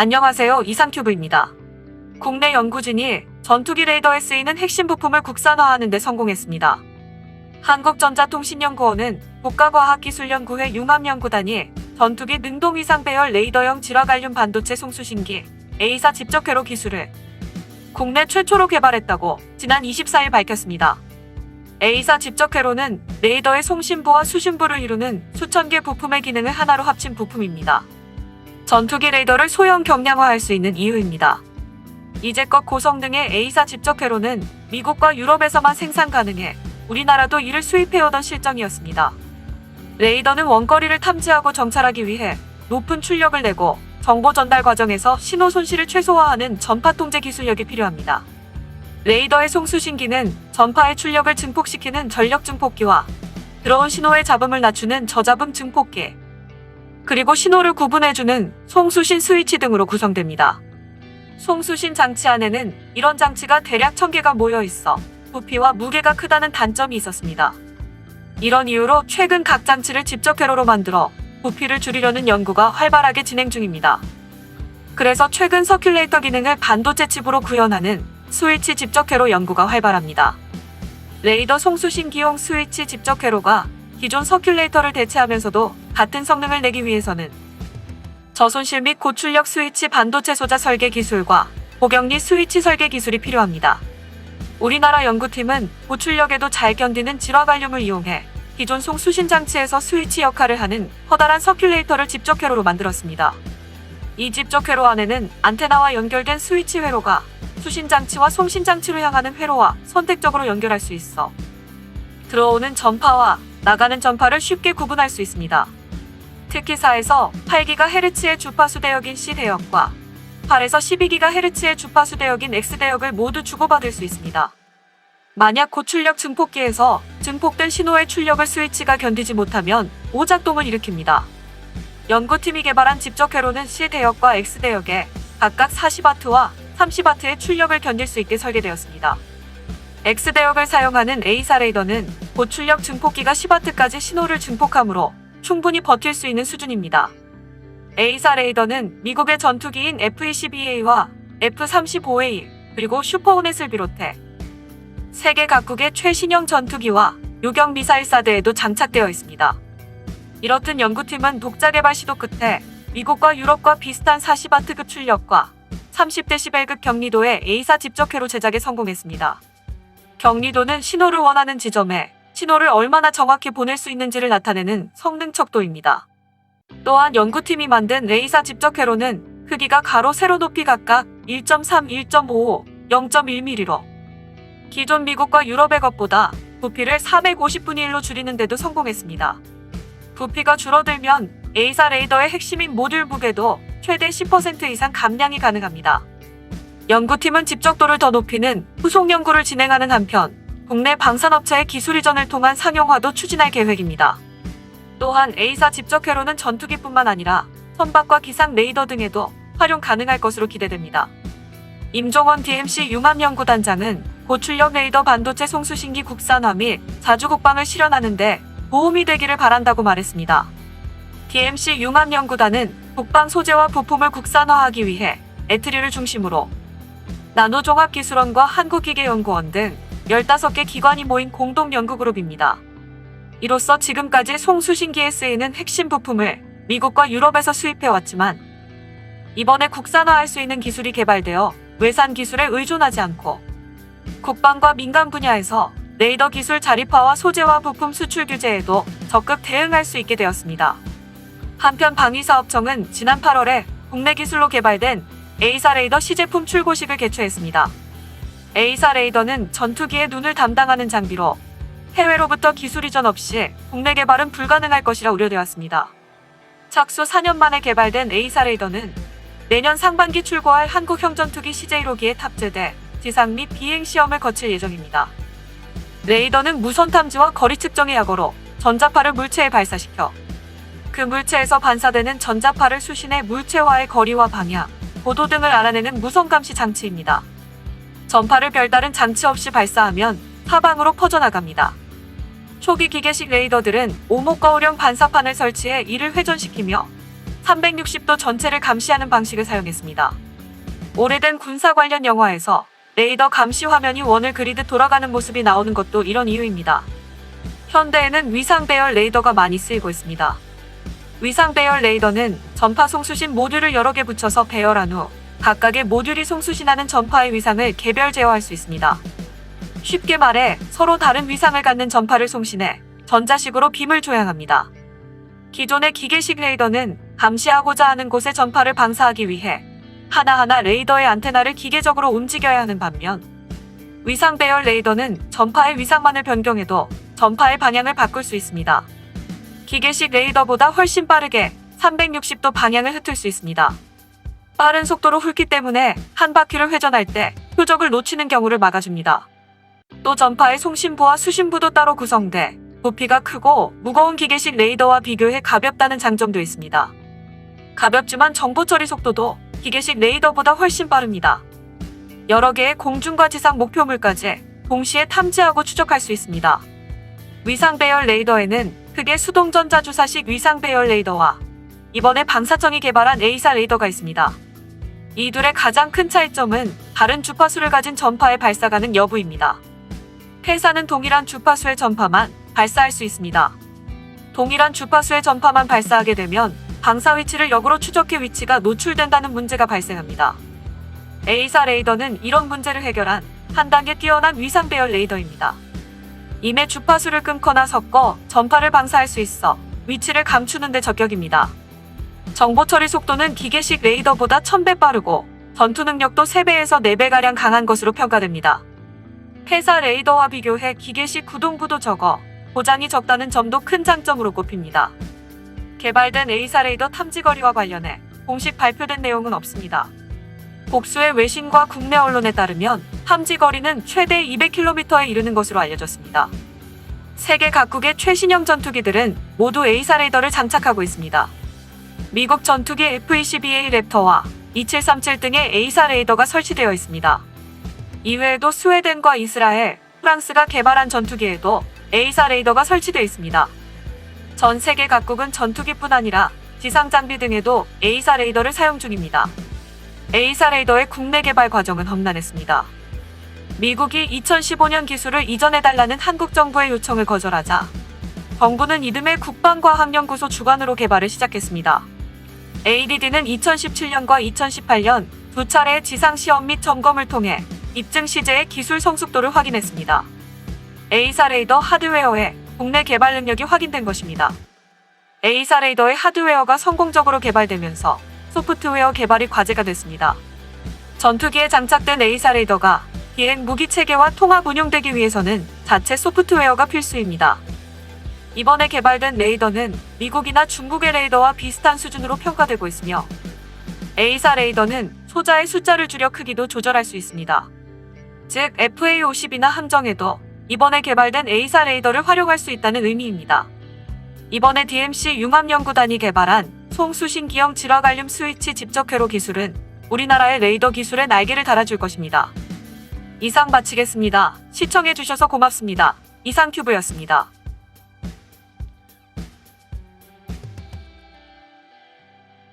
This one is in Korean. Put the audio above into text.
안녕하세요. 이상큐브입니다. 국내 연구진이 전투기 레이더에 쓰이는 핵심 부품을 국산화하는 데 성공했습니다. 한국전자통신연구원은 국가과학기술연구회 융합연구단이 전투기 능동 위상 배열 레이더형 질화갈륨 반도체 송수신기 A사 집적회로 기술을 국내 최초로 개발했다고 지난 24일 밝혔습니다. A사 집적회로는 레이더의 송신부와 수신부를 이루는 수천 개 부품의 기능을 하나로 합친 부품입니다. 전투기 레이더를 소형 경량화할 수 있는 이유입니다. 이제껏 고성능의 A사 집적회로는 미국과 유럽에서만 생산 가능해 우리나라도 이를 수입해오던 실정이었습니다. 레이더는 원거리를 탐지하고 정찰하기 위해 높은 출력을 내고 정보 전달 과정에서 신호 손실을 최소화하는 전파 통제 기술력이 필요합니다. 레이더의 송수신기는 전파의 출력을 증폭시키는 전력 증폭기와 들어온 신호의 잡음을 낮추는 저잡음 증폭기, 그리고 신호를 구분해주는 송수신 스위치 등으로 구성됩니다. 송수신 장치 안에는 이런 장치가 대략 1000개가 모여 있어 부피와 무게가 크다는 단점이 있었습니다. 이런 이유로 최근 각 장치를 집적회로로 만들어 부피를 줄이려는 연구가 활발하게 진행 중입니다. 그래서 최근 서큘레이터 기능을 반도체 칩으로 구현하는 스위치 집적회로 연구가 활발합니다. 레이더 송수신기용 스위치 집적회로가 기존 서큘레이터를 대체하면서도 같은 성능을 내기 위해서는 저손실 및 고출력 스위치 반도체 소자 설계 기술과 고경리 스위치 설계 기술이 필요합니다. 우리나라 연구팀은 고출력에도 잘 견디는 질화갈륨을 이용해 기존 송수신 장치에서 스위치 역할을 하는 커다란 서큘레이터를 집적회로로 만들었습니다. 이 집적회로 안에는 안테나와 연결된 스위치 회로가 수신 장치와 송신 장치로 향하는 회로와 선택적으로 연결할 수 있어 들어오는 전파와 나가는 전파를 쉽게 구분할 수 있습니다. 특히 4에서 8GHz의 주파수 대역인 C 대역과 8에서 12GHz의 주파수 대역인 X 대역을 모두 주고받을 수 있습니다. 만약 고출력 증폭기에서 증폭된 신호의 출력을 스위치가 견디지 못하면 오작동을 일으킵니다. 연구팀이 개발한 집적회로는 C 대역과 X 대역에 각각 40W와 30W의 출력을 견딜 수 있게 설계되었습니다. X 대역을 사용하는 A사 레이더는 고출력 증폭기가 10W까지 신호를 증폭하므로 충분히 버틸 수 있는 수준입니다. A사 레이더는 미국의 전투기인 F-22A와 F-35A 그리고 슈퍼호넷을 비롯해 세계 각국의 최신형 전투기와 요격 미사일 사대에도 장착되어 있습니다. 이렇듯 연구팀은 독자 개발 시도 끝에 미국과 유럽과 비슷한 40W급 출력과 30dB급 격리도의 A사 집적회로 제작에 성공했습니다. 격리도는 신호를 원하는 지점에 신호를 얼마나 정확히 보낼 수 있는지를 나타내는 성능 척도입니다. 또한 연구팀이 만든 A사 집적회로는 크기가 가로 세로 높이 각각 1.3, 1.55, 0.1mm로 기존 미국과 유럽의 것보다 부피를 450분의 1로 줄이는 데도 성공했습니다. 부피가 줄어들면 A사 레이더의 핵심인 모듈 무게도 최대 10% 이상 감량이 가능합니다. 연구팀은 집적도를 더 높이는 후속 연구를 진행하는 한편 국내 방산업체의 기술 이전을 통한 상용화도 추진할 계획입니다. 또한 A사 집적회로는 전투기뿐만 아니라 선박과 기상 레이더 등에도 활용 가능할 것으로 기대됩니다. 임종원 DMC 융합연구단장은 고출력 레이더 반도체 송수신기 국산화 및 자주 국방을 실현하는 데 도움이 되기를 바란다고 말했습니다. DMC 융합연구단은 국방 소재와 부품을 국산화하기 위해 에트리를 중심으로 나노종합기술원과 한국기계연구원 등 15개 기관이 모인 공동연구그룹입니다. 이로써 지금까지 송수신기에 쓰이는 핵심 부품을 미국과 유럽에서 수입해왔지만 이번에 국산화할 수 있는 기술이 개발되어 외산 기술에 의존하지 않고 국방과 민간 분야에서 레이더 기술 자립화와 소재와 부품 수출 규제에도 적극 대응할 수 있게 되었습니다. 한편 방위사업청은 지난 8월에 국내 기술로 개발된 A사 레이더 시제품 출고식을 개최했습니다. A사 레이더는 전투기의 눈을 담당하는 장비로 해외로부터 기술 이전 없이 국내 개발은 불가능할 것이라 우려되었습니다. 착수 4년 만에 개발된 A사 레이더는 내년 상반기 출고할 한국형 전투기 CJ-1호기에 탑재돼 지상 및 비행 시험을 거칠 예정입니다. 레이더는 무선 탐지와 거리 측정의 약어로 전자파를 물체에 발사시켜 그 물체에서 반사되는 전자파를 수신해 물체와의 거리와 방향, 고도 등을 알아내는 무선 감시 장치입니다. 전파를 별다른 장치 없이 발사하면 사방으로 퍼져나갑니다. 초기 기계식 레이더들은 오목거울형 반사판을 설치해 이를 회전시키며 360도 전체를 감시하는 방식을 사용했습니다. 오래된 군사 관련 영화에서 레이더 감시 화면이 원을 그리듯 돌아가는 모습이 나오는 것도 이런 이유입니다. 현대에는 위상 배열 레이더가 많이 쓰이고 있습니다. 위상 배열 레이더는 전파 송수신 모듈을 여러 개 붙여서 배열한 후 각각의 모듈이 송수신하는 전파의 위상을 개별 제어할 수 있습니다. 쉽게 말해 서로 다른 위상을 갖는 전파를 송신해 전자식으로 빔을 조향합니다. 기존의 기계식 레이더는 감시하고자 하는 곳의 전파를 방사하기 위해 하나하나 레이더의 안테나를 기계적으로 움직여야 하는 반면, 위상 배열 레이더는 전파의 위상만을 변경해도 전파의 방향을 바꿀 수 있습니다. 기계식 레이더보다 훨씬 빠르게 360도 방향을 흩을 수 있습니다. 빠른 속도로 훑기 때문에 한 바퀴를 회전할 때 표적을 놓치는 경우를 막아줍니다. 또 전파의 송신부와 수신부도 따로 구성돼 부피가 크고 무거운 기계식 레이더와 비교해 가볍다는 장점도 있습니다. 가볍지만 정보 처리 속도도 기계식 레이더보다 훨씬 빠릅니다. 여러 개의 공중과 지상 목표물까지 동시에 탐지하고 추적할 수 있습니다. 위상 배열 레이더에는 크게 수동전자 주사식 위상 배열 레이더와 이번에 방사청이 개발한 A사 레이더가 있습니다. 이 둘의 가장 큰 차이점은 다른 주파수를 가진 전파의 발사 가능 여부입니다. A사는 동일한 주파수의 전파만 발사할 수 있습니다. 동일한 주파수의 전파만 발사하게 되면 방사 위치를 역으로 추적해 위치가 노출된다는 문제가 발생합니다. A사 레이더는 이런 문제를 해결한 한 단계 뛰어난 위상 배열 레이더입니다. 임의 주파수를 끊거나 섞어 전파를 방사할 수 있어 위치를 감추는 데 적격입니다. 정보 처리 속도는 기계식 레이더보다 1000배 빠르고 전투 능력도 3배에서 4배가량 강한 것으로 평가됩니다. A사 레이더와 비교해 기계식 구동부도 적어 고장이 적다는 점도 큰 장점으로 꼽힙니다. 개발된 A사 레이더 탐지거리와 관련해 공식 발표된 내용은 없습니다. 복수의 외신과 국내 언론에 따르면 탐지거리는 최대 200km에 이르는 것으로 알려졌습니다. 세계 각국의 최신형 전투기들은 모두 A사 레이더를 장착하고 있습니다. 미국 전투기 F-22A 랩터와 2737 등의 A사 레이더가 설치되어 있습니다. 이외에도 스웨덴과 이스라엘, 프랑스가 개발한 전투기에도 A사 레이더가 설치되어 있습니다. 전 세계 각국은 전투기뿐 아니라 지상 장비 등에도 A사 레이더를 사용 중입니다. A사 레이더의 국내 개발 과정은 험난했습니다. 미국이 2015년 기술을 이전해달라는 한국 정부의 요청을 거절하자 정부는 이듬해 국방과학연구소 주관으로 개발을 시작했습니다. ADD는 2017년과 2018년 두 차례의 지상 시험 및 점검을 통해 입증 시제의 기술 성숙도를 확인했습니다. A사 레이더 하드웨어의 국내 개발 능력이 확인된 것입니다. A사 레이더의 하드웨어가 성공적으로 개발되면서 소프트웨어 개발이 과제가 됐습니다. 전투기에 장착된 A사 레이더가 비행 무기 체계와 통합 운용되기 위해서는 자체 소프트웨어가 필수입니다. 이번에 개발된 레이더는 미국이나 중국의 레이더와 비슷한 수준으로 평가되고 있으며 A사 레이더는 소자의 숫자를 줄여 크기도 조절할 수 있습니다. 즉 FA-50이나 함정에도 이번에 개발된 A사 레이더를 활용할 수 있다는 의미입니다. 이번에 DMC 융합연구단이 개발한 송수신기형 질화갈륨 스위치 집적회로 기술은 우리나라의 레이더 기술에 날개를 달아줄 것입니다. 이상 마치겠습니다. 시청해주셔서 고맙습니다. 이상큐브였습니다.